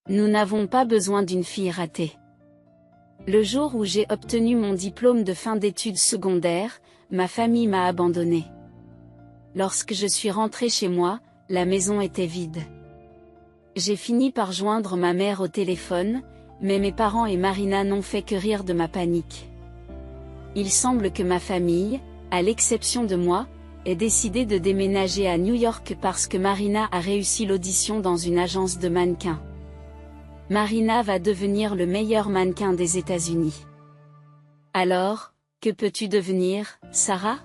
Nous n'avons pas besoin d'une fille ratée. Le jour où j'ai obtenu mon diplôme de fin d'études secondaires, ma famille m'a abandonnée. Lorsque je suis rentrée chez moi, la maison était vide. J'ai fini par joindre ma mère au téléphone, mais mes parents et Marina n'ont fait que rire de ma panique. Il semble que ma famille, à l'exception de moi, ait décidé de déménager à New York parce que Marina a réussi l'audition dans une agence de mannequins. Marina va devenir le meilleur mannequin des États-Unis. Alors, que peux-tu devenir, Sarah?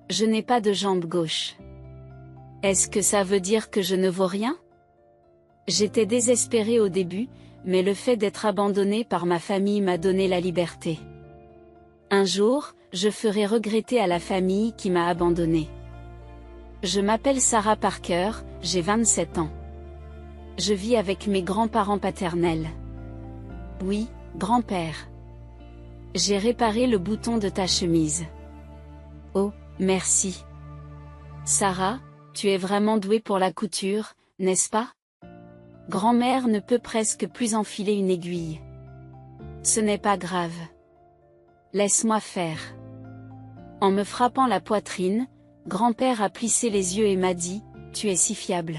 Je n'ai pas de jambe gauche. Est-ce que ça veut dire que je ne vaux rien? J'étais désespérée au début, mais le fait d'être abandonnée par ma famille m'a donné la liberté. Un jour, je ferai regretter à la famille qui m'a abandonnée. Je m'appelle Sarah Parker, j'ai 27 ans. Je vis avec mes grands-parents paternels. Oui, grand-père. J'ai réparé le bouton de ta chemise. Oh, merci. Sarah, tu es vraiment douée pour la couture, n'est-ce pas? Grand-mère ne peut presque plus enfiler une aiguille. Ce n'est pas grave. Laisse-moi faire. En me frappant la poitrine, grand-père a plissé les yeux et m'a dit, tu es si fiable.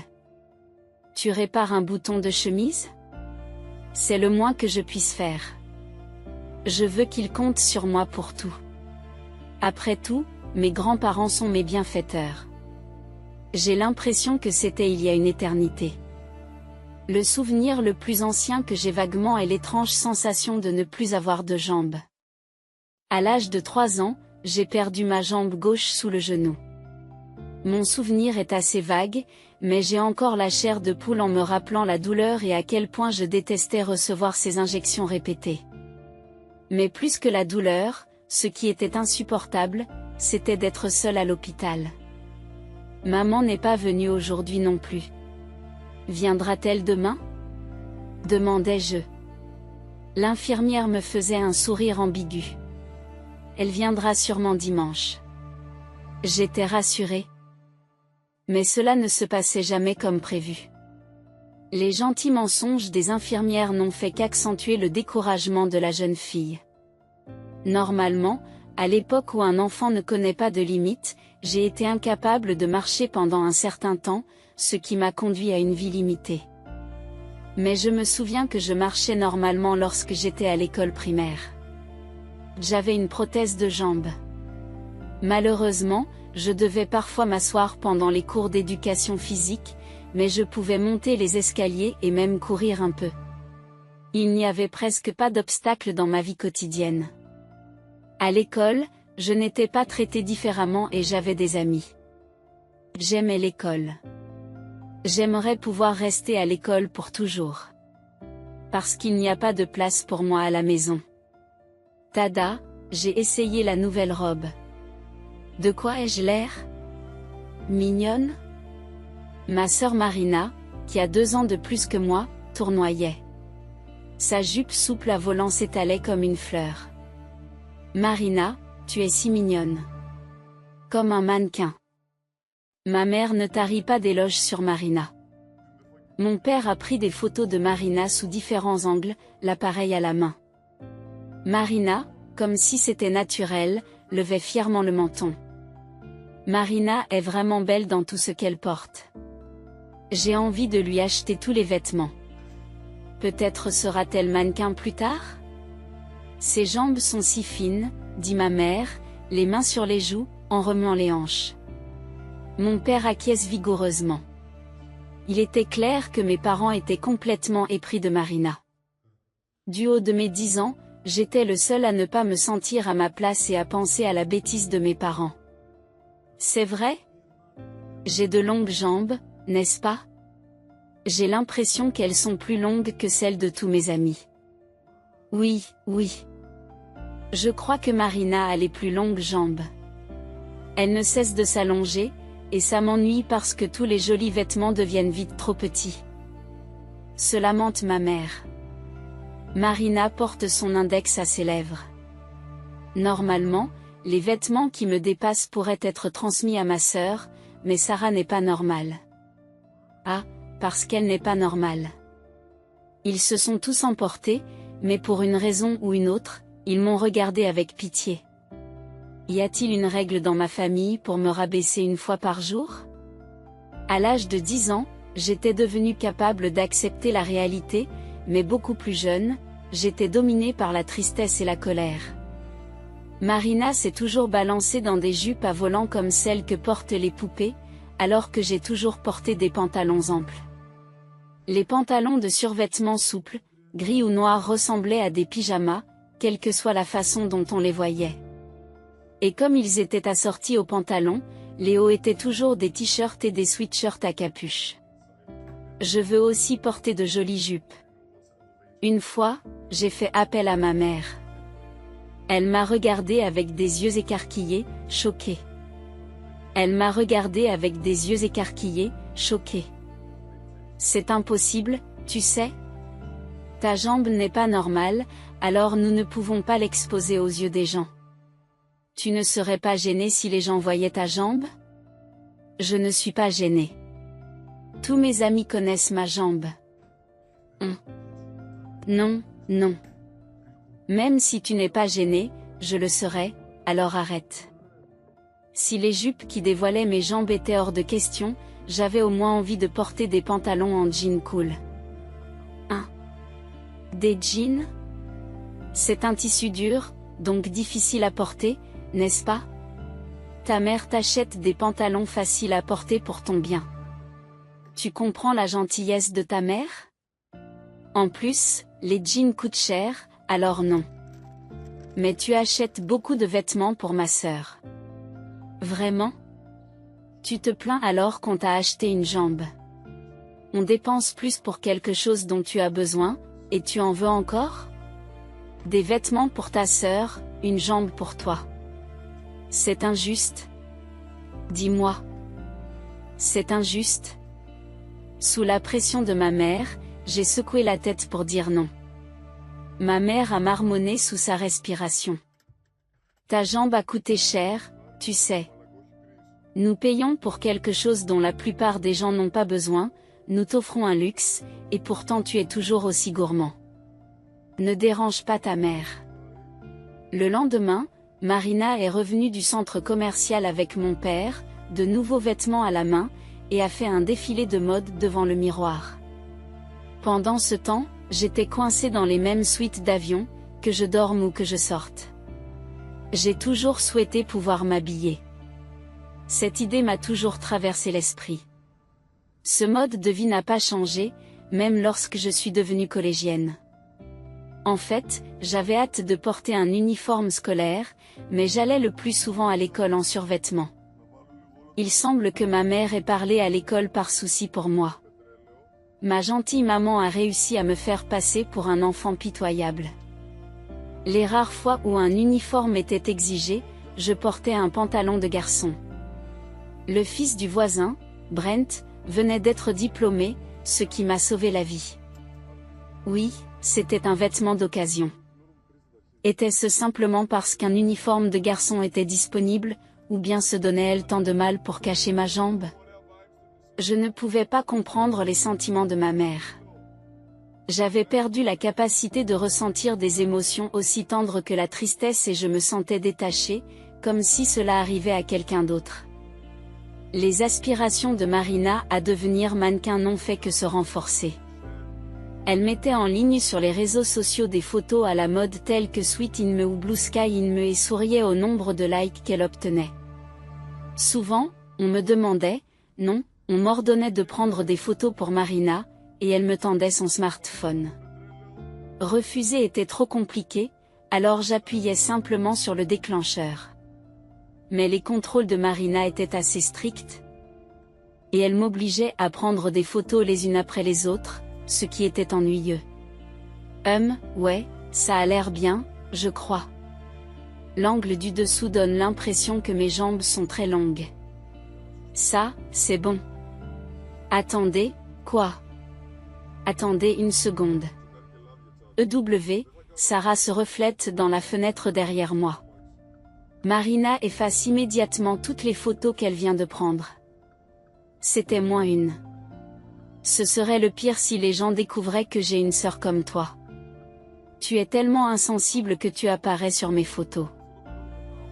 Tu répares un bouton de chemise? C'est le moins que je puisse faire. Je veux qu'il compte sur moi pour tout. Après tout, mes grands-parents sont mes bienfaiteurs. J'ai l'impression que c'était il y a une éternité. Le souvenir le plus ancien que j'ai vaguement est l'étrange sensation de ne plus avoir de jambes. À l'âge de 3 ans, j'ai perdu ma jambe gauche sous le genou. Mon souvenir est assez vague, mais j'ai encore la chair de poule en me rappelant la douleur et à quel point je détestais recevoir ces injections répétées. Mais plus que la douleur, ce qui était insupportable, c'était d'être seule à l'hôpital. Maman n'est pas venue aujourd'hui non plus. Viendra-t-elle demain? Demandai-je. L'infirmière me faisait un sourire ambigu. Elle viendra sûrement dimanche. J'étais rassurée. Mais cela ne se passait jamais comme prévu. Les gentils mensonges des infirmières n'ont fait qu'accentuer le découragement de la jeune fille. Normalement, à l'époque où un enfant ne connaît pas de limites, j'ai été incapable de marcher pendant un certain temps, ce qui m'a conduit à une vie limitée. Mais je me souviens que je marchais normalement lorsque j'étais à l'école primaire. J'avais une prothèse de jambe. Malheureusement, je devais parfois m'asseoir pendant les cours d'éducation physique, mais je pouvais monter les escaliers et même courir un peu. Il n'y avait presque pas d'obstacles dans ma vie quotidienne. À l'école, je n'étais pas traitée différemment et j'avais des amis. J'aimais l'école. J'aimerais pouvoir rester à l'école pour toujours. Parce qu'il n'y a pas de place pour moi à la maison. Tada, j'ai essayé la nouvelle robe. De quoi ai-je l'air? Mignonne? Ma sœur Marina, qui a 2 ans de plus que moi, tournoyait. Sa jupe souple à volant s'étalait comme une fleur. Marina, tu es si mignonne. Comme un mannequin. Ma mère ne tarit pas d'éloges sur Marina. Mon père a pris des photos de Marina sous différents angles, l'appareil à la main. Marina, comme si c'était naturel, levait fièrement le menton. Marina est vraiment belle dans tout ce qu'elle porte. J'ai envie de lui acheter tous les vêtements. Peut-être sera-t-elle mannequin plus tard? Ses jambes sont si fines, dit ma mère, les mains sur les joues, en remuant les hanches. Mon père acquiesce vigoureusement. Il était clair que mes parents étaient complètement épris de Marina. Du haut de mes 10 ans, j'étais le seul à ne pas me sentir à ma place et à penser à la bêtise de mes parents. C'est vrai? J'ai de longues jambes, n'est-ce pas? J'ai l'impression qu'elles sont plus longues que celles de tous mes amis. Oui, oui. Je crois que Marina a les plus longues jambes. Elle ne cesse de s'allonger, et ça m'ennuie parce que tous les jolis vêtements deviennent vite trop petits. Se lamente ma mère. Marina porte son index à ses lèvres. Normalement, les vêtements qui me dépassent pourraient être transmis à ma sœur, mais Sarah n'est pas normale. Ah, parce qu'elle n'est pas normale. Ils se sont tous emportés, mais pour une raison ou une autre, ils m'ont regardé avec pitié. Y a-t-il une règle dans ma famille pour me rabaisser une fois par jour? À l'âge de 10 ans, j'étais devenue capable d'accepter la réalité, mais beaucoup plus jeune, j'étais dominée par la tristesse et la colère. Marina s'est toujours balancée dans des jupes à volants comme celles que portent les poupées, alors que j'ai toujours porté des pantalons amples. Les pantalons de survêtement souples, gris ou noirs ressemblaient à des pyjamas, quelle que soit la façon dont on les voyait. Et comme ils étaient assortis aux pantalons, les hauts étaient toujours des t-shirts et des sweatshirts à capuche. Je veux aussi porter de jolies jupes. Une fois, j'ai fait appel à ma mère. Elle m'a regardé avec des yeux écarquillés, choquée. Elle m'a regardé avec des yeux écarquillés, choquée. C'est impossible, tu sais. Ta jambe n'est pas normale, alors nous ne pouvons pas l'exposer aux yeux des gens. Tu ne serais pas gêné si les gens voyaient ta jambe? Je ne suis pas gênée. Tous mes amis connaissent ma jambe. Non, non. Même si tu n'es pas gêné, je le serais, alors arrête. Si les jupes qui dévoilaient mes jambes étaient hors de question, j'avais au moins envie de porter des pantalons en jean cool. Des jeans? C'est un tissu dur, donc difficile à porter, n'est-ce pas? Ta mère t'achète des pantalons faciles à porter pour ton bien. Tu comprends la gentillesse de ta mère? En plus, les jeans coûtent cher, alors non. Mais tu achètes beaucoup de vêtements pour ma sœur. Vraiment? Tu te plains alors qu'on t'a acheté une jambe. On dépense plus pour quelque chose dont tu as besoin, et tu en veux encore? Des vêtements pour ta sœur, une jambe pour toi. C'est injuste. Dis-moi. C'est injuste. Sous la pression de ma mère, j'ai secoué la tête pour dire non. Ma mère a marmonné sous sa respiration. Ta jambe a coûté cher, tu sais. Nous payons pour quelque chose dont la plupart des gens n'ont pas besoin, nous t'offrons un luxe, et pourtant tu es toujours aussi gourmand. Ne dérange pas ta mère. Le lendemain, Marina est revenue du centre commercial avec mon père, de nouveaux vêtements à la main, et a fait un défilé de mode devant le miroir. Pendant ce temps, j'étais coincée dans les mêmes suites d'avion, que je dorme ou que je sorte. J'ai toujours souhaité pouvoir m'habiller. Cette idée m'a toujours traversé l'esprit. Ce mode de vie n'a pas changé, même lorsque je suis devenue collégienne. En fait, j'avais hâte de porter un uniforme scolaire, mais j'allais le plus souvent à l'école en survêtement. Il semble que ma mère ait parlé à l'école par souci pour moi. Ma gentille maman a réussi à me faire passer pour un enfant pitoyable. Les rares fois où un uniforme était exigé, je portais un pantalon de garçon. Le fils du voisin, Brent, venait d'être diplômé, ce qui m'a sauvé la vie. Oui, c'était un vêtement d'occasion. Était-ce simplement parce qu'un uniforme de garçon était disponible, ou bien se donnait-elle tant de mal pour cacher ma jambe? Je ne pouvais pas comprendre les sentiments de ma mère. J'avais perdu la capacité de ressentir des émotions aussi tendres que la tristesse et je me sentais détachée, comme si cela arrivait à quelqu'un d'autre. Les aspirations de Marina à devenir mannequin n'ont fait que se renforcer. Elle mettait en ligne sur les réseaux sociaux des photos à la mode telles que Sweet in Me ou Blue Sky in Me et souriait au nombre de likes qu'elle obtenait. Souvent, on me demandait, non, on m'ordonnait de prendre des photos pour Marina, et elle me tendait son smartphone. Refuser était trop compliqué, alors j'appuyais simplement sur le déclencheur. Mais les contrôles de Marina étaient assez stricts. Et elle m'obligeait à prendre des photos les unes après les autres, ce qui était ennuyeux. Ouais, ça a l'air bien, je crois. L'angle du dessous donne l'impression que mes jambes sont très longues. Ça, c'est bon. Attendez, quoi? Attendez une seconde. Sarah se reflète dans la fenêtre derrière moi. Marina efface immédiatement toutes les photos qu'elle vient de prendre. C'était moins une. Ce serait le pire si les gens découvraient que j'ai une sœur comme toi. Tu es tellement insensible que tu apparais sur mes photos.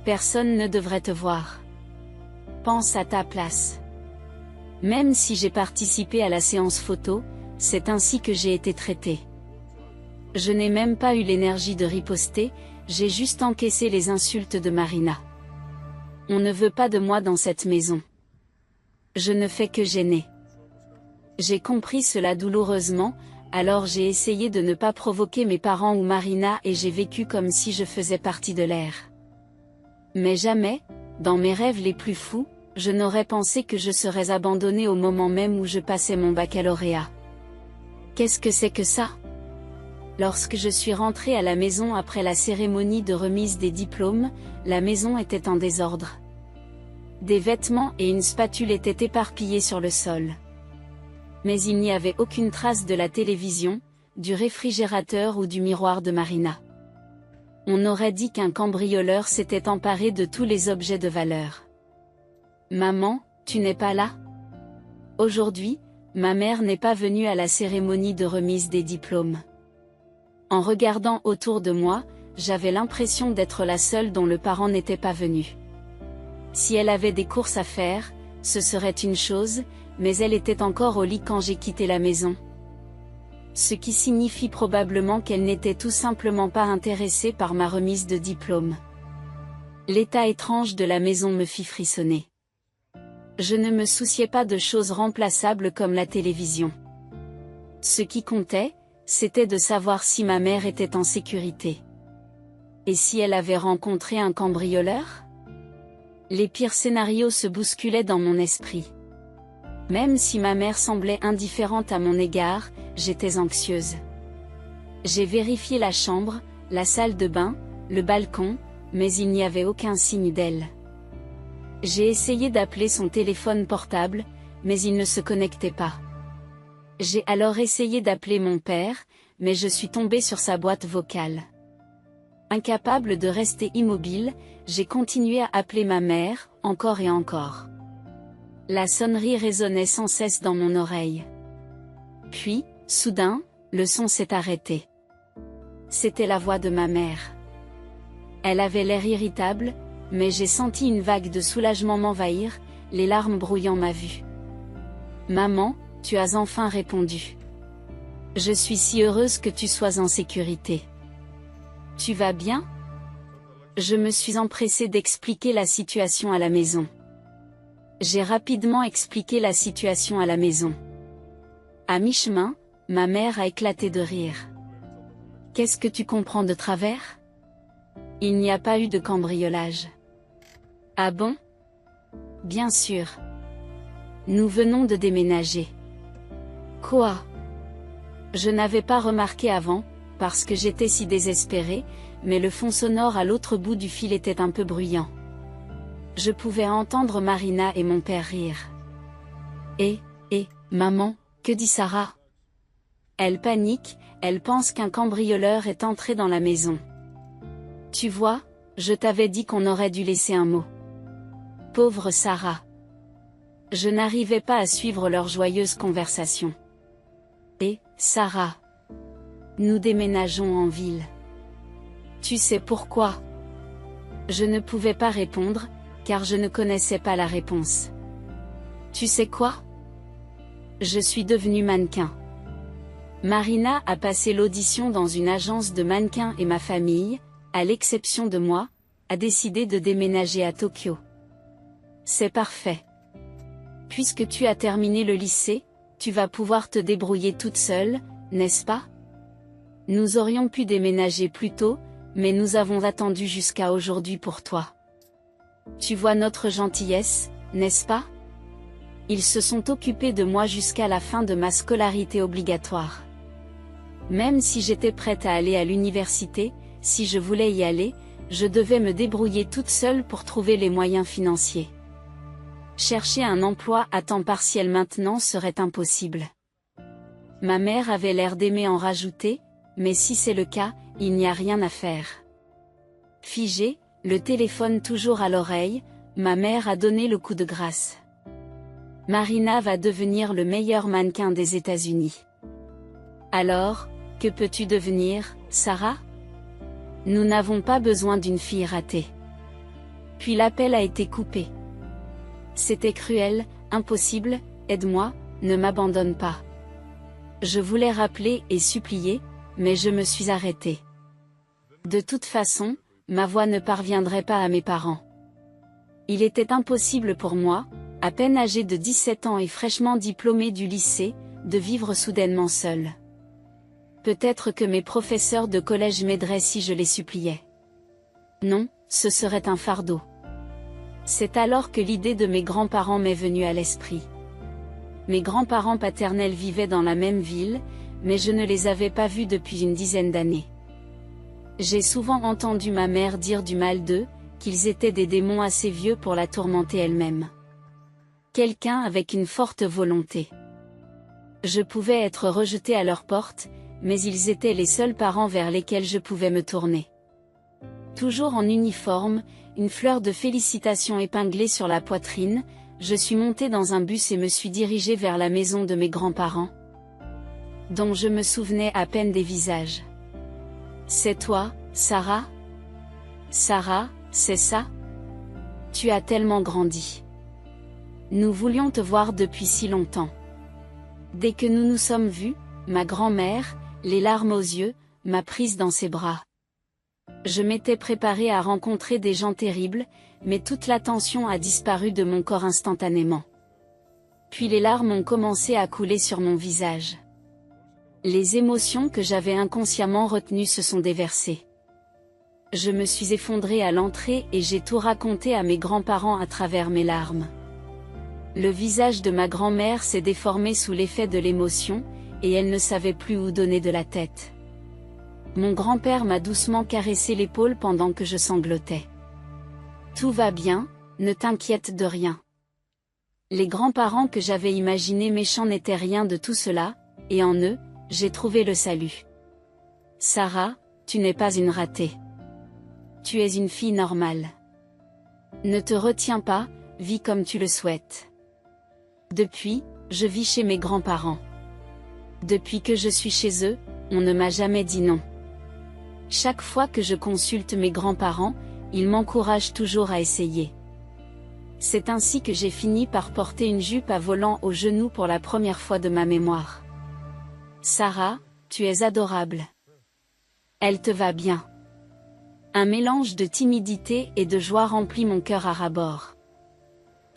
Personne ne devrait te voir. Pense à ta place. Même si j'ai participé à la séance photo, c'est ainsi que j'ai été traitée. Je n'ai même pas eu l'énergie de riposter, j'ai juste encaissé les insultes de Marina. On ne veut pas de moi dans cette maison. Je ne fais que gêner. J'ai compris cela douloureusement, alors j'ai essayé de ne pas provoquer mes parents ou Marina et j'ai vécu comme si je faisais partie de l'air. Mais jamais, dans mes rêves les plus fous, je n'aurais pensé que je serais abandonnée au moment même où je passais mon baccalauréat. Qu'est-ce que c'est que ça? Lorsque je suis rentrée à la maison après la cérémonie de remise des diplômes, la maison était en désordre. Des vêtements et une spatule étaient éparpillés sur le sol. Mais il n'y avait aucune trace de la télévision, du réfrigérateur ou du miroir de Marina. On aurait dit qu'un cambrioleur s'était emparé de tous les objets de valeur. Maman, tu n'es pas là? Aujourd'hui, ma mère n'est pas venue à la cérémonie de remise des diplômes. En regardant autour de moi, j'avais l'impression d'être la seule dont le parent n'était pas venu. Si elle avait des courses à faire, ce serait une chose, mais elle était encore au lit quand j'ai quitté la maison. Ce qui signifie probablement qu'elle n'était tout simplement pas intéressée par ma remise de diplôme. L'état étrange de la maison me fit frissonner. Je ne me souciais pas de choses remplaçables comme la télévision. Ce qui comptait, c'était de savoir si ma mère était en sécurité. Et si elle avait rencontré un cambrioleur? Les pires scénarios se bousculaient dans mon esprit. Même si ma mère semblait indifférente à mon égard, j'étais anxieuse. J'ai vérifié la chambre, la salle de bain, le balcon, mais il n'y avait aucun signe d'elle. J'ai essayé d'appeler son téléphone portable, mais il ne se connectait pas. J'ai alors essayé d'appeler mon père, mais je suis tombée sur sa boîte vocale. Incapable de rester immobile, j'ai continué à appeler ma mère, encore et encore. La sonnerie résonnait sans cesse dans mon oreille. Puis, soudain, le son s'est arrêté. C'était la voix de ma mère. Elle avait l'air irritable, mais j'ai senti une vague de soulagement m'envahir, les larmes brouillant ma vue. Maman, tu as enfin répondu. Je suis si heureuse que tu sois en sécurité. Tu vas bien? Je me suis empressée d'expliquer la situation à la maison. J'ai rapidement expliqué la situation à la maison. À mi-chemin, ma mère a éclaté de rire. Qu'est-ce que tu comprends de travers? Il n'y a pas eu de cambriolage. Ah bon? Bien sûr. Nous venons de déménager. Quoi? Je n'avais pas remarqué avant, parce que j'étais si désespérée, mais le fond sonore à l'autre bout du fil était un peu bruyant. Je pouvais entendre Marina et mon père rire. Maman, que dit Sarah? Elle panique, elle pense qu'un cambrioleur est entré dans la maison. Tu vois, je t'avais dit qu'on aurait dû laisser un mot. Pauvre Sarah. Je n'arrivais pas à suivre leur joyeuse conversation. Sarah. Nous déménageons en ville. Tu sais pourquoi? Je ne pouvais pas répondre, car je ne connaissais pas la réponse. Tu sais quoi? Je suis devenue mannequin. Marina a passé l'audition dans une agence de mannequins et ma famille, à l'exception de moi, a décidé de déménager à Tokyo. C'est parfait. Puisque tu as terminé le lycée, tu vas pouvoir te débrouiller toute seule, n'est-ce pas? Nous aurions pu déménager plus tôt, mais nous avons attendu jusqu'à aujourd'hui pour toi. Tu vois notre gentillesse, n'est-ce pas? Ils se sont occupés de moi jusqu'à la fin de ma scolarité obligatoire. Même si j'étais prête à aller à l'université, si je voulais y aller, je devais me débrouiller toute seule pour trouver les moyens financiers. Chercher un emploi à temps partiel maintenant serait impossible. Ma mère avait l'air d'aimer en rajouter, mais si c'est le cas, il n'y a rien à faire. Figée, le téléphone toujours à l'oreille, ma mère a donné le coup de grâce. Marina va devenir le meilleur mannequin des États-Unis. Alors, que peux-tu devenir, Sarah? Nous n'avons pas besoin d'une fille ratée. Puis l'appel a été coupé. C'était cruel, impossible, aide-moi, ne m'abandonne pas. Je voulais rappeler et supplier, mais je me suis arrêtée. De toute façon, ma voix ne parviendrait pas à mes parents. Il était impossible pour moi, à peine âgée de 17 ans et fraîchement diplômée du lycée, de vivre soudainement seule. Peut-être que mes professeurs de collège m'aideraient si je les suppliais. Non, ce serait un fardeau. C'est alors que l'idée de mes grands-parents m'est venue à l'esprit. Mes grands-parents paternels vivaient dans la même ville, mais je ne les avais pas vus depuis une dizaine d'années. J'ai souvent entendu ma mère dire du mal d'eux, qu'ils étaient des démons assez vieux pour la tourmenter elle-même. Quelqu'un avec une forte volonté. Je pouvais être rejetée à leur porte, mais ils étaient les seuls parents vers lesquels je pouvais me tourner. Toujours en uniforme, une fleur de félicitations épinglée sur la poitrine, je suis montée dans un bus et me suis dirigée vers la maison de mes grands-parents, dont je me souvenais à peine des visages. C'est toi, Sarah? Sarah, c'est ça? Tu as tellement grandi. Nous voulions te voir depuis si longtemps. Dès que nous nous sommes vus, ma grand-mère, les larmes aux yeux, m'a prise dans ses bras. Je m'étais préparée à rencontrer des gens terribles, mais toute la tension a disparu de mon corps instantanément. Puis les larmes ont commencé à couler sur mon visage. Les émotions que j'avais inconsciemment retenues se sont déversées. Je me suis effondrée à l'entrée et j'ai tout raconté à mes grands-parents à travers mes larmes. Le visage de ma grand-mère s'est déformé sous l'effet de l'émotion, et elle ne savait plus où donner de la tête. Mon grand-père m'a doucement caressé l'épaule pendant que je sanglotais. Tout va bien, ne t'inquiète de rien. Les grands-parents que j'avais imaginés méchants n'étaient rien de tout cela, et en eux, j'ai trouvé le salut. Sarah, tu n'es pas une ratée. Tu es une fille normale. Ne te retiens pas, vis comme tu le souhaites. Depuis, je vis chez mes grands-parents. Depuis que je suis chez eux, on ne m'a jamais dit non. Chaque fois que je consulte mes grands-parents, ils m'encouragent toujours à essayer. C'est ainsi que j'ai fini par porter une jupe à volants aux genoux pour la première fois de ma mémoire. Sarah, tu es adorable. Elle te va bien. Un mélange de timidité et de joie remplit mon cœur à ras-bord.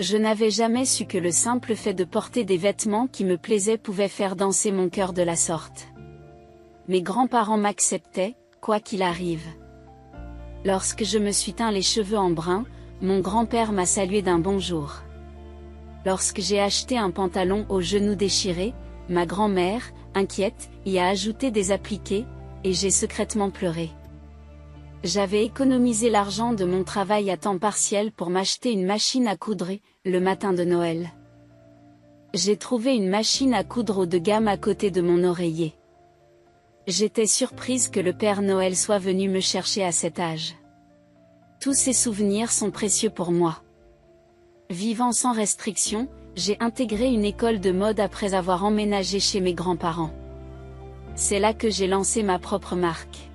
Je n'avais jamais su que le simple fait de porter des vêtements qui me plaisaient pouvait faire danser mon cœur de la sorte. Mes grands-parents m'acceptaient, quoi qu'il arrive. Lorsque je me suis teint les cheveux en brun, mon grand-père m'a salué d'un bonjour. Lorsque j'ai acheté un pantalon aux genoux déchirés, ma grand-mère, inquiète, y a ajouté des appliqués, et j'ai secrètement pleuré. J'avais économisé l'argent de mon travail à temps partiel pour m'acheter une machine à coudre le matin de Noël. J'ai trouvé une machine à coudre haut de gamme à côté de mon oreiller. J'étais surprise que le Père Noël soit venu me chercher à cet âge. Tous ces souvenirs sont précieux pour moi. Vivant sans restriction, j'ai intégré une école de mode après avoir emménagé chez mes grands-parents. C'est là que j'ai lancé ma propre marque.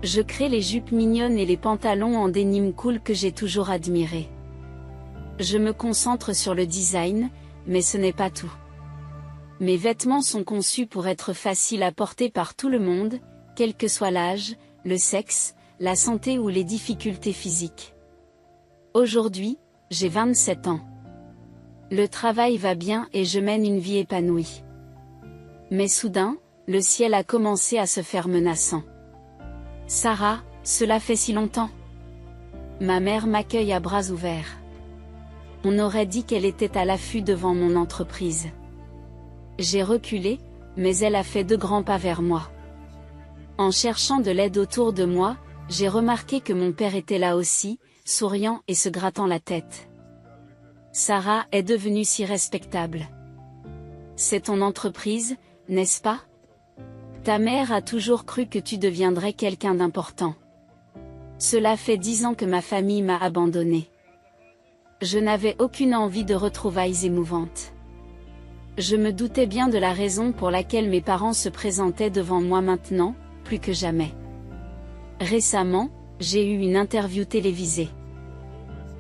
Je crée les jupes mignonnes et les pantalons en denim cool que j'ai toujours admirés. Je me concentre sur le design, mais ce n'est pas tout. Mes vêtements sont conçus pour être faciles à porter par tout le monde, quel que soit l'âge, le sexe, la santé ou les difficultés physiques. Aujourd'hui, j'ai 27 ans. Le travail va bien et je mène une vie épanouie. Mais soudain, le ciel a commencé à se faire menaçant. Sarah, cela fait si longtemps. Ma mère m'accueille à bras ouverts. On aurait dit qu'elle était à l'affût devant mon entreprise. J'ai reculé, mais elle a fait 2 grands pas vers moi. En cherchant de l'aide autour de moi, j'ai remarqué que mon père était là aussi, souriant et se grattant la tête. Sarah est devenue si respectable. C'est ton entreprise, n'est-ce pas? Ta mère a toujours cru que tu deviendrais quelqu'un d'important. Cela fait 10 ans que ma famille m'a abandonnée. Je n'avais aucune envie de retrouvailles émouvantes. Je me doutais bien de la raison pour laquelle mes parents se présentaient devant moi maintenant, plus que jamais. Récemment, j'ai eu une interview télévisée.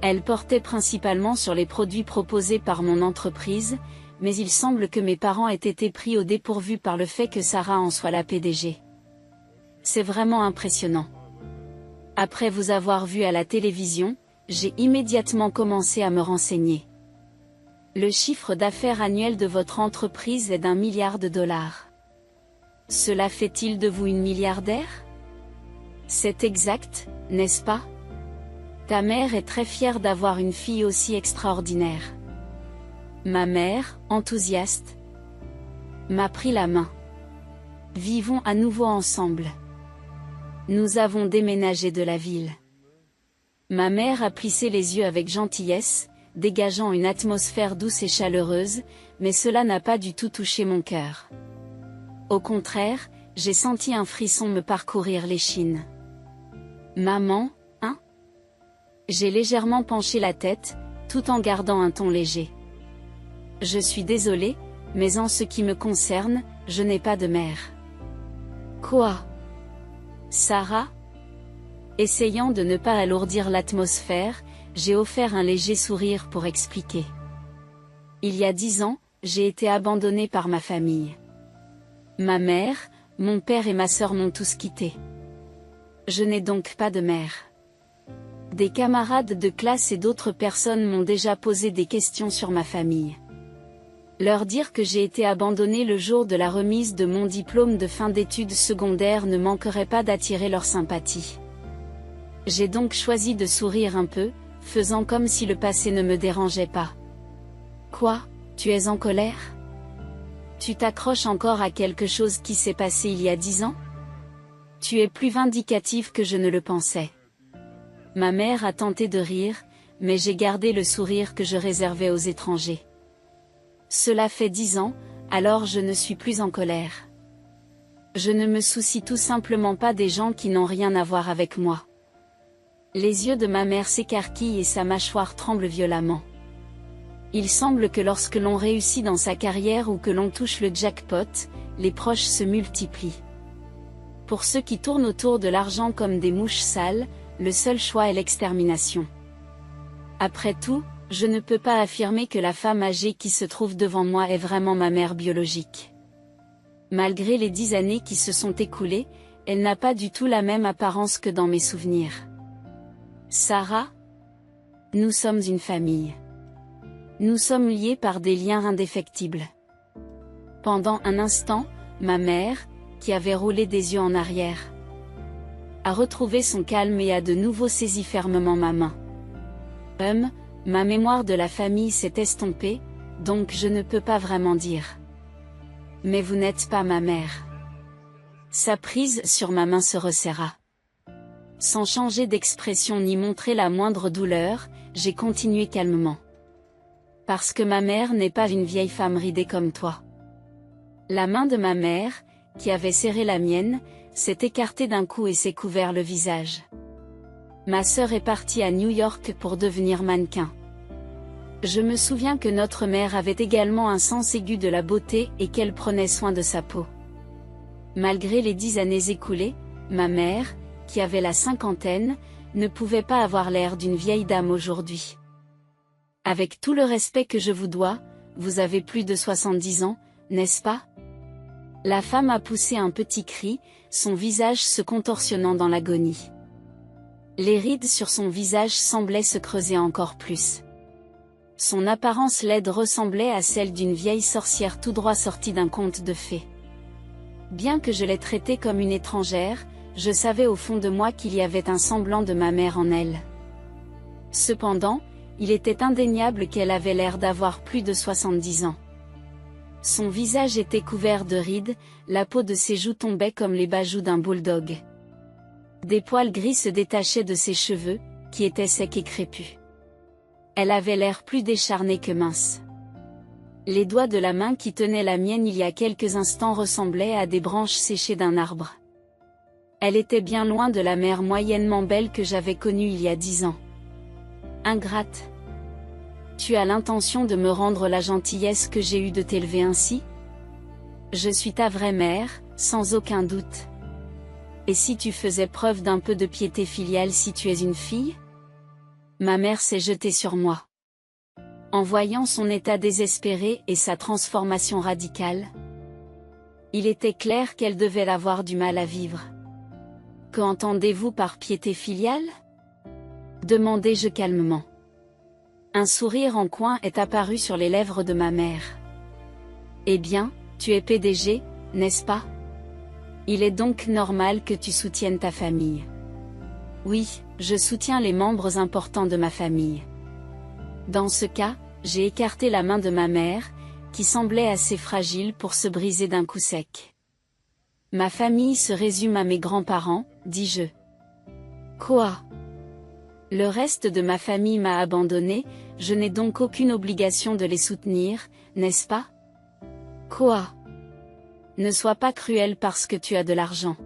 Elle portait principalement sur les produits proposés par mon entreprise, mais il semble que mes parents aient été pris au dépourvu par le fait que Sarah en soit la PDG. C'est vraiment impressionnant. Après vous avoir vu à la télévision, j'ai immédiatement commencé à me renseigner. Le chiffre d'affaires annuel de votre entreprise est d'1 milliard de dollars. Cela fait-il de vous une milliardaire? C'est exact, n'est-ce pas? Ta mère est très fière d'avoir une fille aussi extraordinaire. Ma mère, enthousiaste, m'a pris la main. Vivons à nouveau ensemble. Nous avons déménagé de la ville. Ma mère a plissé les yeux avec gentillesse, dégageant une atmosphère douce et chaleureuse, mais cela n'a pas du tout touché mon cœur. Au contraire, j'ai senti un frisson me parcourir l'échine. Maman, hein? J'ai légèrement penché la tête, tout en gardant un ton léger. Je suis désolée, mais en ce qui me concerne, je n'ai pas de mère. Quoi? Sarah? Essayant de ne pas alourdir l'atmosphère, j'ai offert un léger sourire pour expliquer. Il y a 10 ans, j'ai été abandonnée par ma famille. Ma mère, mon père et ma sœur m'ont tous quitté. Je n'ai donc pas de mère. Des camarades de classe et d'autres personnes m'ont déjà posé des questions sur ma famille. Leur dire que j'ai été abandonnée le jour de la remise de mon diplôme de fin d'études secondaires ne manquerait pas d'attirer leur sympathie. J'ai donc choisi de sourire un peu, faisant comme si le passé ne me dérangeait pas. Quoi, tu es en colère? Tu t'accroches encore à quelque chose qui s'est passé il y a 10 ans? Tu es plus vindicative que je ne le pensais. Ma mère a tenté de rire, mais j'ai gardé le sourire que je réservais aux étrangers. Cela fait 10 ans, alors je ne suis plus en colère. Je ne me soucie tout simplement pas des gens qui n'ont rien à voir avec moi. Les yeux de ma mère s'écarquillent et sa mâchoire tremble violemment. Il semble que lorsque l'on réussit dans sa carrière ou que l'on touche le jackpot, les proches se multiplient. Pour ceux qui tournent autour de l'argent comme des mouches sales, le seul choix est l'extermination. Après tout, je ne peux pas affirmer que la femme âgée qui se trouve devant moi est vraiment ma mère biologique. Malgré les 10 années qui se sont écoulées, elle n'a pas du tout la même apparence que dans mes souvenirs. Sarah? Nous sommes une famille. Nous sommes liés par des liens indéfectibles. Pendant un instant, ma mère, qui avait roulé des yeux en arrière, a retrouvé son calme et a de nouveau saisi fermement ma main. Ma mémoire de la famille s'est estompée, donc je ne peux pas vraiment dire. Mais vous n'êtes pas ma mère. Sa prise sur ma main se resserra. Sans changer d'expression ni montrer la moindre douleur, j'ai continué calmement. Parce que ma mère n'est pas une vieille femme ridée comme toi. La main de ma mère, qui avait serré la mienne, s'est écartée d'un coup et s'est couvert le visage. Ma sœur est partie à New York pour devenir mannequin. Je me souviens que notre mère avait également un sens aigu de la beauté et qu'elle prenait soin de sa peau. Malgré les 10 années écoulées, ma mère, qui avait la cinquantaine, ne pouvait pas avoir l'air d'une vieille dame aujourd'hui. Avec tout le respect que je vous dois, vous avez plus de 70 ans, n'est-ce pas? La femme a poussé un petit cri, son visage se contorsionnant dans l'agonie. Les rides sur son visage semblaient se creuser encore plus. Son apparence laide ressemblait à celle d'une vieille sorcière tout droit sortie d'un conte de fées. Bien que je l'aie traitée comme une étrangère, je savais au fond de moi qu'il y avait un semblant de ma mère en elle. Cependant, il était indéniable qu'elle avait l'air d'avoir plus de 70 ans. Son visage était couvert de rides, la peau de ses joues tombait comme les bajoux d'un bulldog. Des poils gris se détachaient de ses cheveux, qui étaient secs et crépus. Elle avait l'air plus décharnée que mince. Les doigts de la main qui tenait la mienne il y a quelques instants ressemblaient à des branches séchées d'un arbre. Elle était bien loin de la mère moyennement belle que j'avais connue il y a 10 ans. Ingrate. Tu as l'intention de me rendre la gentillesse que j'ai eue de t'élever ainsi? Je suis ta vraie mère, sans aucun doute. Et si tu faisais preuve d'un peu de piété filiale si tu es une fille? Ma mère s'est jetée sur moi. En voyant son état désespéré et sa transformation radicale, il était clair qu'elle devait avoir du mal à vivre. Que entendez-vous par piété filiale? Demandai-je calmement. Un sourire en coin est apparu sur les lèvres de ma mère. Eh bien, tu es PDG, n'est-ce pas? Il est donc normal que tu soutiennes ta famille. Oui, je soutiens les membres importants de ma famille. Dans ce cas, j'ai écarté la main de ma mère, qui semblait assez fragile pour se briser d'un coup sec. Ma famille se résume à mes grands-parents, dis-je. Quoi? Le reste de ma famille m'a abandonné, je n'ai donc aucune obligation de les soutenir, n'est-ce pas? Quoi? Ne sois pas cruel parce que tu as de l'argent.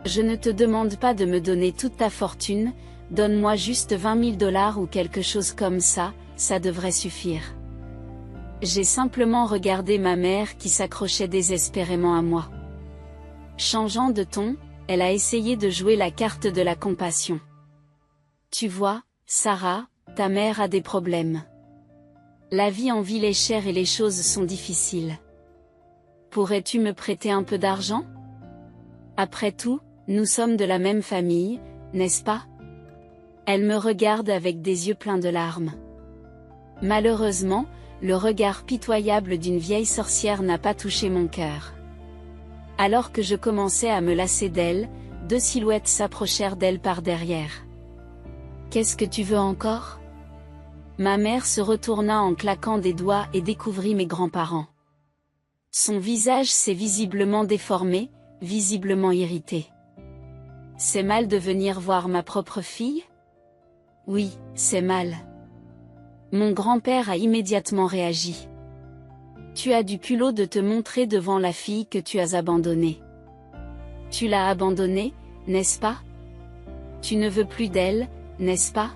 Je ne te demande pas de me donner toute ta fortune, donne-moi juste 20 000 $ ou quelque chose comme ça devrait suffire. J'ai simplement regardé ma mère qui s'accrochait désespérément à moi. Changeant de ton, elle a essayé de jouer la carte de la compassion. Tu vois, Sarah, ta mère a des problèmes. La vie en ville est chère et les choses sont difficiles. Pourrais-tu me prêter un peu d'argent? Après tout, nous sommes de la même famille, n'est-ce pas? Elle me regarde avec des yeux pleins de larmes. Malheureusement, le regard pitoyable d'une vieille sorcière n'a pas touché mon cœur. Alors que je commençais à me lasser d'elle, deux silhouettes s'approchèrent d'elle par derrière. Qu'est-ce que tu veux encore? Ma mère se retourna en claquant des doigts et découvrit mes grands-parents. Son visage s'est visiblement déformé, visiblement irrité. C'est mal de venir voir ma propre fille? Oui, c'est mal. Mon grand-père a immédiatement réagi. Tu as du culot de te montrer devant la fille que tu as abandonnée. Tu l'as abandonnée, n'est-ce pas? Tu ne veux plus d'elle, n'est-ce pas?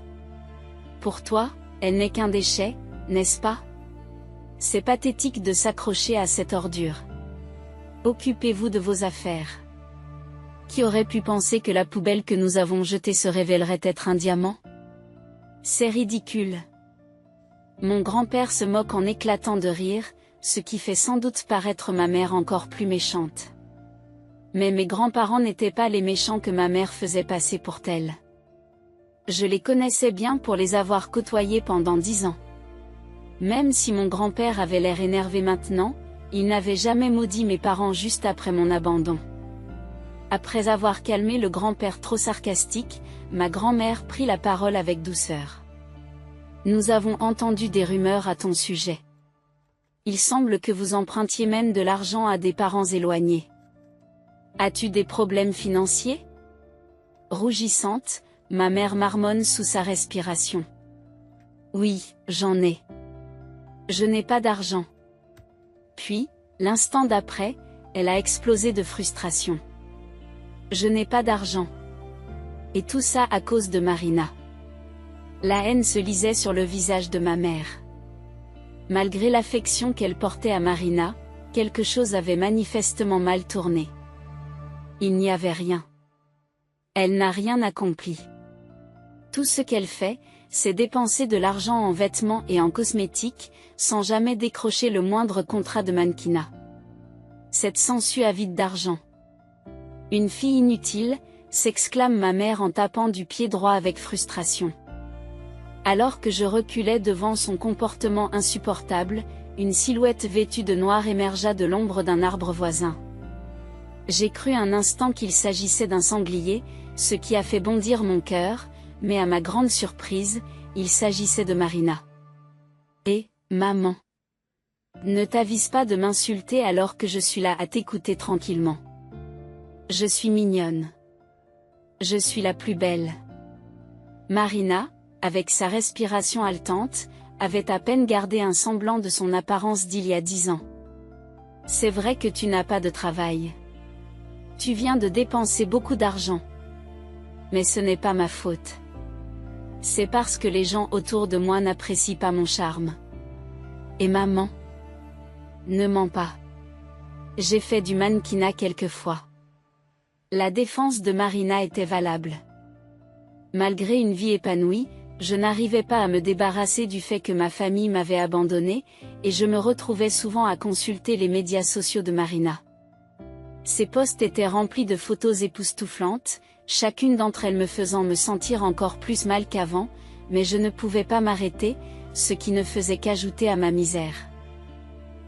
Pour toi, elle n'est qu'un déchet, n'est-ce pas? C'est pathétique de s'accrocher à cette ordure. Occupez-vous de vos affaires. Qui aurait pu penser que la poubelle que nous avons jetée se révélerait être un diamant? C'est ridicule. Mon grand-père se moque en éclatant de rire, ce qui fait sans doute paraître ma mère encore plus méchante. Mais mes grands-parents n'étaient pas les méchants que ma mère faisait passer pour tels. Je les connaissais bien pour les avoir côtoyés pendant 10 ans. Même si mon grand-père avait l'air énervé maintenant, il n'avait jamais maudit mes parents juste après mon abandon. Après avoir calmé le grand-père trop sarcastique, ma grand-mère prit la parole avec douceur. Nous avons entendu des rumeurs à ton sujet. Il semble que vous empruntiez même de l'argent à des parents éloignés. As-tu des problèmes financiers? Rougissante, ma mère marmonne sous sa respiration. Oui, j'en ai. Je n'ai pas d'argent. Puis, l'instant d'après, elle a explosé de frustration. Je n'ai pas d'argent. Et tout ça à cause de Marina. La haine se lisait sur le visage de ma mère. Malgré l'affection qu'elle portait à Marina, quelque chose avait manifestement mal tourné. Il n'y avait rien. Elle n'a rien accompli. Tout ce qu'elle fait, c'est dépenser de l'argent en vêtements et en cosmétiques, sans jamais décrocher le moindre contrat de mannequinat. Cette sangsue avide d'argent. Une fille inutile, s'exclame ma mère en tapant du pied droit avec frustration. Alors que je reculais devant son comportement insupportable, une silhouette vêtue de noir émergea de l'ombre d'un arbre voisin. J'ai cru un instant qu'il s'agissait d'un sanglier, ce qui a fait bondir mon cœur, mais à ma grande surprise, il s'agissait de Marina. Et, maman, ne t'avise pas de m'insulter alors que je suis là à t'écouter tranquillement. Je suis mignonne. Je suis la plus belle. Marina, avec sa respiration haletante, avait à peine gardé un semblant de son apparence d'il y a 10 ans. C'est vrai que tu n'as pas de travail. Tu viens de dépenser beaucoup d'argent. Mais ce n'est pas ma faute. C'est parce que les gens autour de moi n'apprécient pas mon charme. Et maman ne ment pas. J'ai fait du mannequinat quelquefois. La défense de Marina était valable. Malgré une vie épanouie, je n'arrivais pas à me débarrasser du fait que ma famille m'avait abandonnée, et je me retrouvais souvent à consulter les médias sociaux de Marina. Ces posts étaient remplis de photos époustouflantes, chacune d'entre elles me faisant me sentir encore plus mal qu'avant, mais je ne pouvais pas m'arrêter, ce qui ne faisait qu'ajouter à ma misère.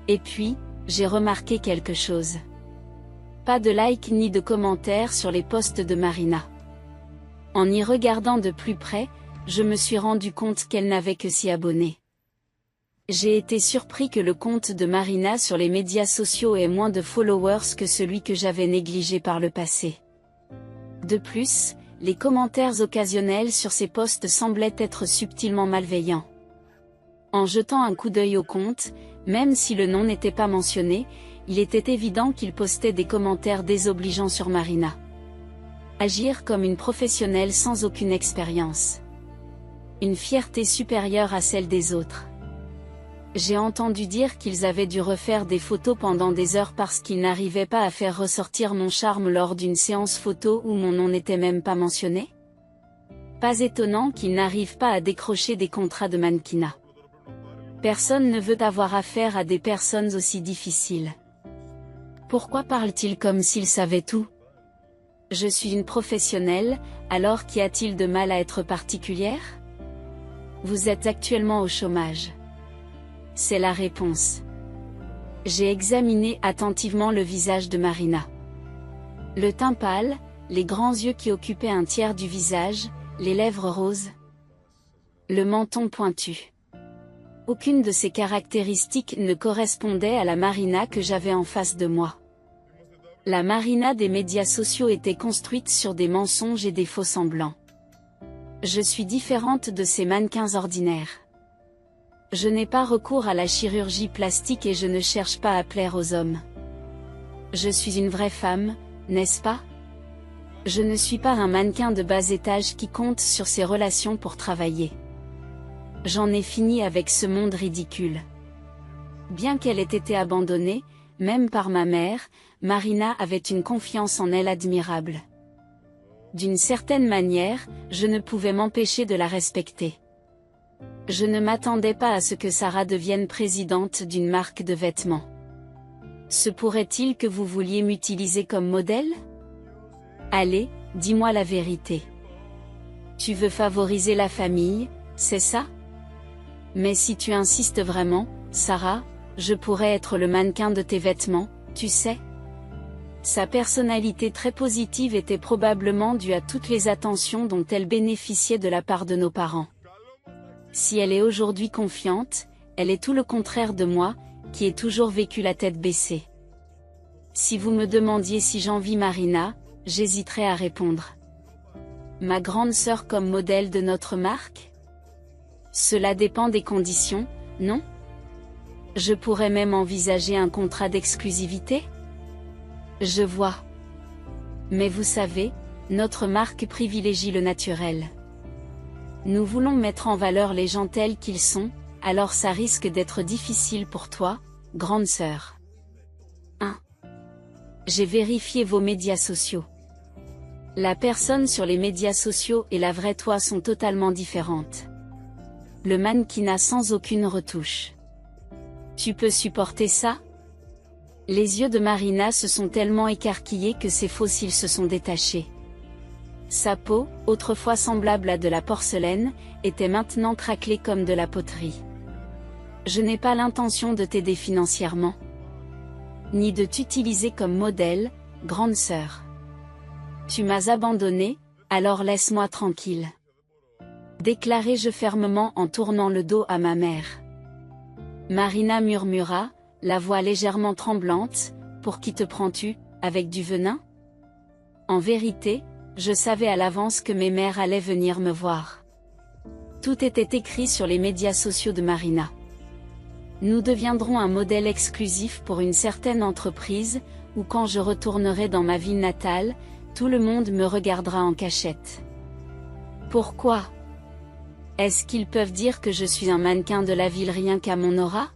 Et puis, j'ai remarqué quelque chose. Pas de likes ni de commentaires sur les posts de Marina. En y regardant de plus près, je me suis rendu compte qu'elle n'avait que 6 abonnés. J'ai été surpris que le compte de Marina sur les médias sociaux ait moins de followers que celui que j'avais négligé par le passé. De plus, les commentaires occasionnels sur ses posts semblaient être subtilement malveillants. En jetant un coup d'œil au compte, même si le nom n'était pas mentionné, il était évident qu'il postait des commentaires désobligeants sur Marina. Agir comme une professionnelle sans aucune expérience. Une fierté supérieure à celle des autres. J'ai entendu dire qu'ils avaient dû refaire des photos pendant des heures parce qu'ils n'arrivaient pas à faire ressortir mon charme lors d'une séance photo où mon nom n'était même pas mentionné. Pas étonnant qu'ils n'arrivent pas à décrocher des contrats de mannequinat. Personne ne veut avoir affaire à des personnes aussi difficiles. Pourquoi parlent-ils comme s'ils savaient tout? Je suis une professionnelle, alors qu'y a-t-il de mal à être particulière? Vous êtes actuellement au chômage. C'est la réponse. J'ai examiné attentivement le visage de Marina. Le teint pâle, les grands yeux qui occupaient un tiers du visage, les lèvres roses. Le menton pointu. Aucune de ces caractéristiques ne correspondait à la Marina que j'avais en face de moi. La Marina des médias sociaux était construite sur des mensonges et des faux semblants. Je suis différente de ces mannequins ordinaires. Je n'ai pas recours à la chirurgie plastique et je ne cherche pas à plaire aux hommes. Je suis une vraie femme, n'est-ce pas? Je ne suis pas un mannequin de bas étage qui compte sur ses relations pour travailler. J'en ai fini avec ce monde ridicule. Bien qu'elle ait été abandonnée, même par ma mère, Marina avait une confiance en elle admirable. D'une certaine manière, je ne pouvais m'empêcher de la respecter. Je ne m'attendais pas à ce que Sarah devienne présidente d'une marque de vêtements. Se pourrait-il que vous vouliez m'utiliser comme modèle? Allez, dis-moi la vérité. Tu veux favoriser la famille, c'est ça? Mais si tu insistes vraiment, Sarah, je pourrais être le mannequin de tes vêtements, tu sais? Sa personnalité très positive était probablement due à toutes les attentions dont elle bénéficiait de la part de nos parents. Si elle est aujourd'hui confiante, elle est tout le contraire de moi, qui ai toujours vécu la tête baissée. Si vous me demandiez si j'envie Marina, j'hésiterais à répondre. Ma grande sœur comme modèle de notre marque? Cela dépend des conditions, non? Je pourrais même envisager un contrat d'exclusivité? Je vois. Mais vous savez, notre marque privilégie le naturel. Nous voulons mettre en valeur les gens tels qu'ils sont, alors ça risque d'être difficile pour toi, grande sœur. 1. J'ai vérifié vos médias sociaux. La personne sur les médias sociaux et la vraie toi sont totalement différentes. Le mannequinat sans aucune retouche. Tu peux supporter ça? Les yeux de Marina se sont tellement écarquillés que ses faux cils se sont détachés. Sa peau, autrefois semblable à de la porcelaine, était maintenant craquelée comme de la poterie. Je n'ai pas l'intention de t'aider financièrement, ni de t'utiliser comme modèle, grande sœur. Tu m'as abandonné, alors laisse-moi tranquille. Déclarai-je fermement en tournant le dos à ma mère. Marina murmura, la voix légèrement tremblante, « Pour qui te prends-tu, avec du venin ?» En vérité, je savais à l'avance que mes mères allaient venir me voir. Tout était écrit sur les médias sociaux de Marina. Nous deviendrons un modèle exclusif pour une certaine entreprise, où quand je retournerai dans ma ville natale, tout le monde me regardera en cachette. Pourquoi ? Est-ce qu'ils peuvent dire que je suis un mannequin de la ville rien qu'à mon aura?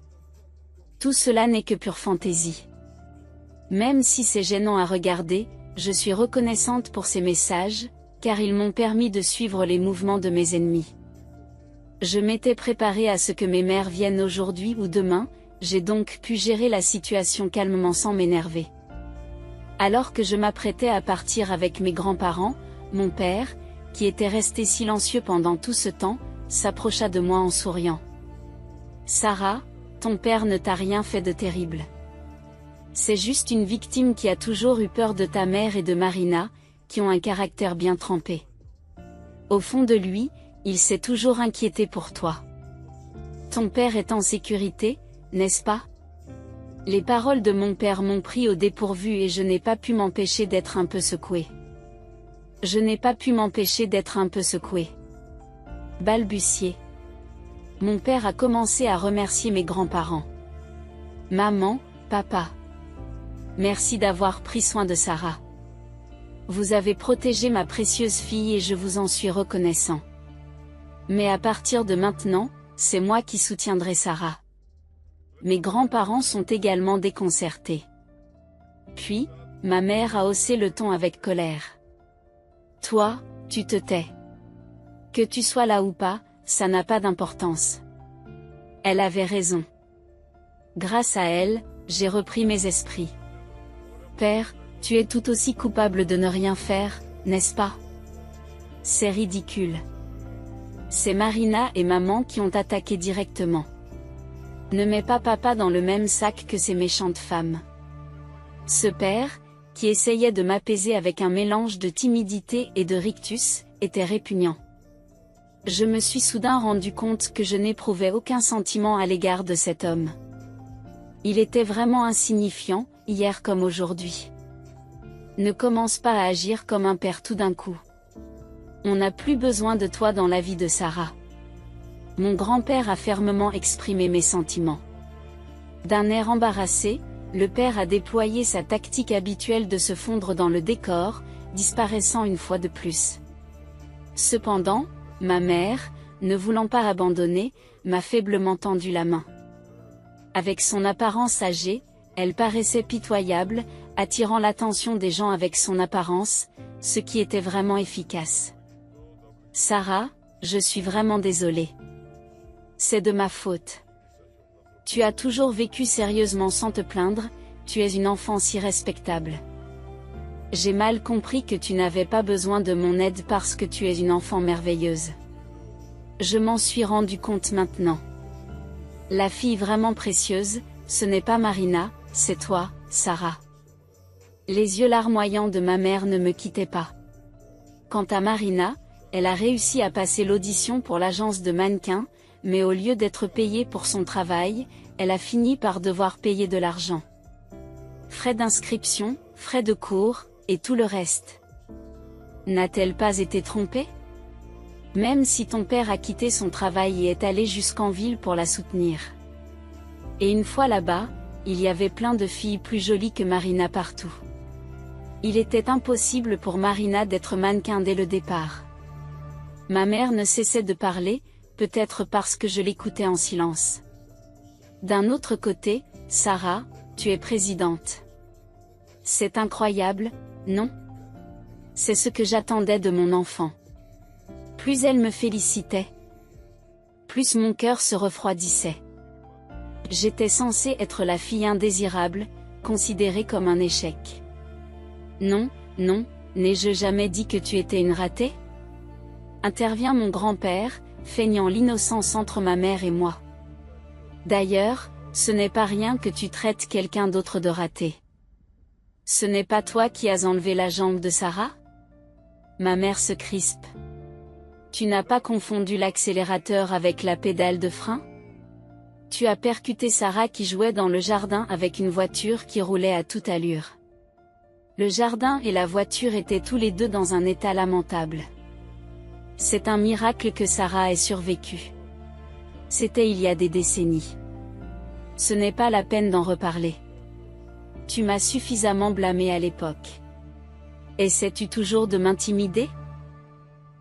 Tout cela n'est que pure fantaisie. Même si c'est gênant à regarder, je suis reconnaissante pour ces messages, car ils m'ont permis de suivre les mouvements de mes ennemis. Je m'étais préparée à ce que mes mères viennent aujourd'hui ou demain, j'ai donc pu gérer la situation calmement sans m'énerver. Alors que je m'apprêtais à partir avec mes grands-parents, mon père, qui était resté silencieux pendant tout ce temps, s'approcha de moi en souriant. « Sarah, ton père ne t'a rien fait de terrible. C'est juste une victime qui a toujours eu peur de ta mère et de Marina, qui ont un caractère bien trempé. Au fond de lui, il s'est toujours inquiété pour toi. Ton père est en sécurité, n'est-ce pas ?» Les paroles de mon père m'ont pris au dépourvu et je n'ai pas pu m'empêcher d'être un peu secouée. Je n'ai pas pu m'empêcher d'être un peu secouée. Balbutier. Mon père a commencé à remercier mes grands-parents. Maman, papa. Merci d'avoir pris soin de Sarah. Vous avez protégé ma précieuse fille et je vous en suis reconnaissant. Mais à partir de maintenant, c'est moi qui soutiendrai Sarah. Mes grands-parents sont également déconcertés. Puis, ma mère a haussé le ton avec colère. Toi, tu te tais. Que tu sois là ou pas, ça n'a pas d'importance. Elle avait raison. Grâce à elle, j'ai repris mes esprits. Père, tu es tout aussi coupable de ne rien faire, n'est-ce pas? C'est ridicule. C'est Marina et maman qui ont attaqué directement. Ne mets pas papa dans le même sac que ces méchantes femmes. Ce père, qui essayait de m'apaiser avec un mélange de timidité et de rictus, était répugnant. Je me suis soudain rendu compte que je n'éprouvais aucun sentiment à l'égard de cet homme. Il était vraiment insignifiant, hier comme aujourd'hui. Ne commence pas à agir comme un père tout d'un coup. On n'a plus besoin de toi dans la vie de Sarah. Mon grand-père a fermement exprimé mes sentiments. D'un air embarrassé, le père a déployé sa tactique habituelle de se fondre dans le décor, disparaissant une fois de plus. Cependant, ma mère, ne voulant pas abandonner, m'a faiblement tendu la main. Avec son apparence âgée, elle paraissait pitoyable, attirant l'attention des gens avec son apparence, ce qui était vraiment efficace. Sarah, je suis vraiment désolée. C'est de ma faute. Tu as toujours vécu sérieusement sans te plaindre, tu es une enfant si respectable. J'ai mal compris que tu n'avais pas besoin de mon aide parce que tu es une enfant merveilleuse. Je m'en suis rendu compte maintenant. La fille vraiment précieuse, ce n'est pas Marina, c'est toi, Sarah. Les yeux larmoyants de ma mère ne me quittaient pas. Quant à Marina, elle a réussi à passer l'audition pour l'agence de mannequins, mais au lieu d'être payée pour son travail, elle a fini par devoir payer de l'argent. Frais d'inscription, frais de cours, et tout le reste. N'a-t-elle pas été trompée? Même si ton père a quitté son travail et est allé jusqu'en ville pour la soutenir. Et une fois là-bas, il y avait plein de filles plus jolies que Marina partout. Il était impossible pour Marina d'être mannequin dès le départ. Ma mère ne cessait de parler, peut-être parce que je l'écoutais en silence. D'un autre côté, Sarah, tu es présidente. C'est incroyable, non? C'est ce que j'attendais de mon enfant. Plus elle me félicitait, plus mon cœur se refroidissait. J'étais censée être la fille indésirable, considérée comme un échec. Non, non, n'ai-je jamais dit que tu étais une ratée? Intervient mon grand-père, feignant l'innocence entre ma mère et moi. D'ailleurs, ce n'est pas rien que tu traites quelqu'un d'autre de raté. Ce n'est pas toi qui as enlevé la jambe de Sarah? Ma mère se crispe. Tu n'as pas confondu l'accélérateur avec la pédale de frein? Tu as percuté Sarah qui jouait dans le jardin avec une voiture qui roulait à toute allure. Le jardin et la voiture étaient tous les deux dans un état lamentable. C'est un miracle que Sarah ait survécu. C'était il y a des décennies. Ce n'est pas la peine d'en reparler. Tu m'as suffisamment blâmé à l'époque. Essaies-tu toujours de m'intimider?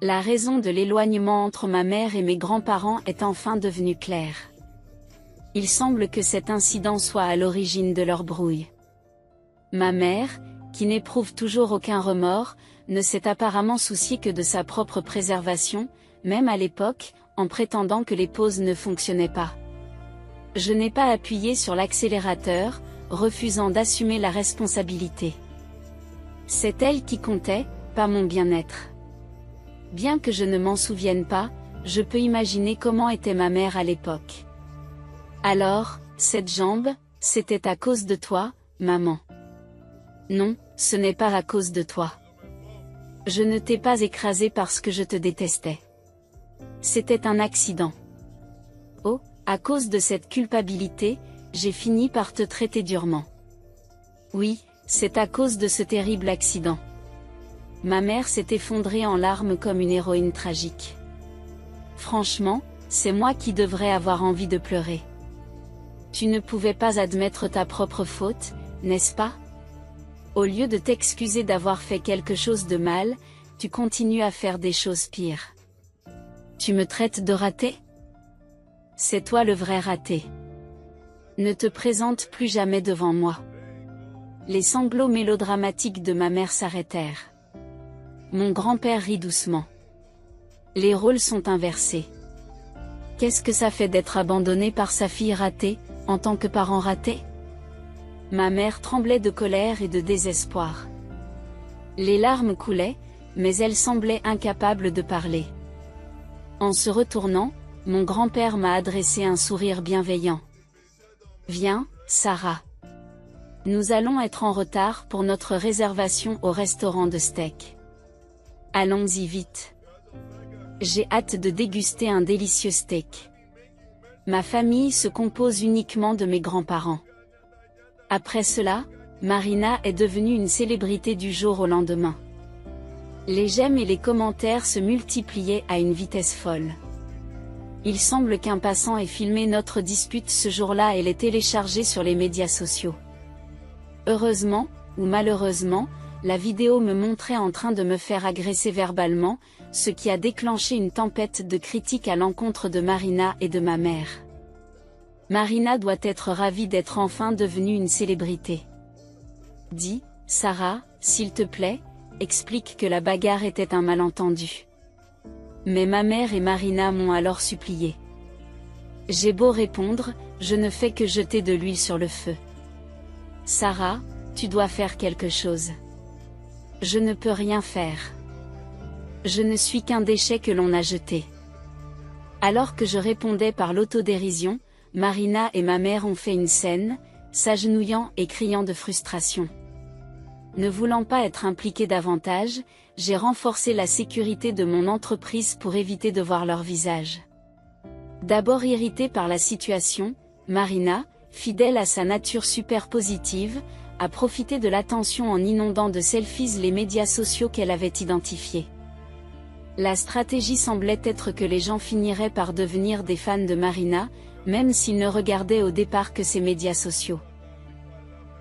La raison de l'éloignement entre ma mère et mes grands-parents est enfin devenue claire. Il semble que cet incident soit à l'origine de leur brouille. Ma mère, qui n'éprouve toujours aucun remords, ne s'est apparemment souciée que de sa propre préservation, même à l'époque, en prétendant que les pauses ne fonctionnaient pas. Je n'ai pas appuyé sur l'accélérateur, refusant d'assumer la responsabilité. C'est elle qui comptait, pas mon bien-être. Bien que je ne m'en souvienne pas, je peux imaginer comment était ma mère à l'époque. Alors, cette jambe, c'était à cause de toi, maman. Non, ce n'est pas à cause de toi. Je ne t'ai pas écrasé parce que je te détestais. C'était un accident. Oh, à cause de cette culpabilité, j'ai fini par te traiter durement. Oui, c'est à cause de ce terrible accident. Ma mère s'est effondrée en larmes comme une héroïne tragique. Franchement, c'est moi qui devrais avoir envie de pleurer. Tu ne pouvais pas admettre ta propre faute, n'est-ce pas? Au lieu de t'excuser d'avoir fait quelque chose de mal, tu continues à faire des choses pires. Tu me traites de raté? C'est toi le vrai raté. Ne te présente plus jamais devant moi. Les sanglots mélodramatiques de ma mère s'arrêtèrent. Mon grand-père rit doucement. Les rôles sont inversés. Qu'est-ce que ça fait d'être abandonné par sa fille ratée, en tant que parent raté? Ma mère tremblait de colère et de désespoir. Les larmes coulaient, mais elle semblait incapable de parler. En se retournant, mon grand-père m'a adressé un sourire bienveillant. Viens, Sarah. Nous allons être en retard pour notre réservation au restaurant de steak. Allons-y vite. J'ai hâte de déguster un délicieux steak. Ma famille se compose uniquement de mes grands-parents. Après cela, Marina est devenue une célébrité du jour au lendemain. Les j'aime et les commentaires se multipliaient à une vitesse folle. Il semble qu'un passant ait filmé notre dispute ce jour-là et l'ait téléchargé sur les médias sociaux. Heureusement, ou malheureusement, la vidéo me montrait en train de me faire agresser verbalement, ce qui a déclenché une tempête de critiques à l'encontre de Marina et de ma mère. Marina doit être ravie d'être enfin devenue une célébrité. Dis, Sarah, s'il te plaît, explique que la bagarre était un malentendu. Mais ma mère et Marina m'ont alors supplié. J'ai beau répondre, je ne fais que jeter de l'huile sur le feu. Sarah, tu dois faire quelque chose. Je ne peux rien faire. Je ne suis qu'un déchet que l'on a jeté. Alors que je répondais par l'autodérision, Marina et ma mère ont fait une scène, s'agenouillant et criant de frustration. Ne voulant pas être impliquée davantage, j'ai renforcé la sécurité de mon entreprise pour éviter de voir leur visage. D'abord irritée par la situation, Marina, fidèle à sa nature super positive, a profité de l'attention en inondant de selfies les médias sociaux qu'elle avait identifiés. La stratégie semblait être que les gens finiraient par devenir des fans de Marina, même s'ils ne regardaient au départ que ses médias sociaux.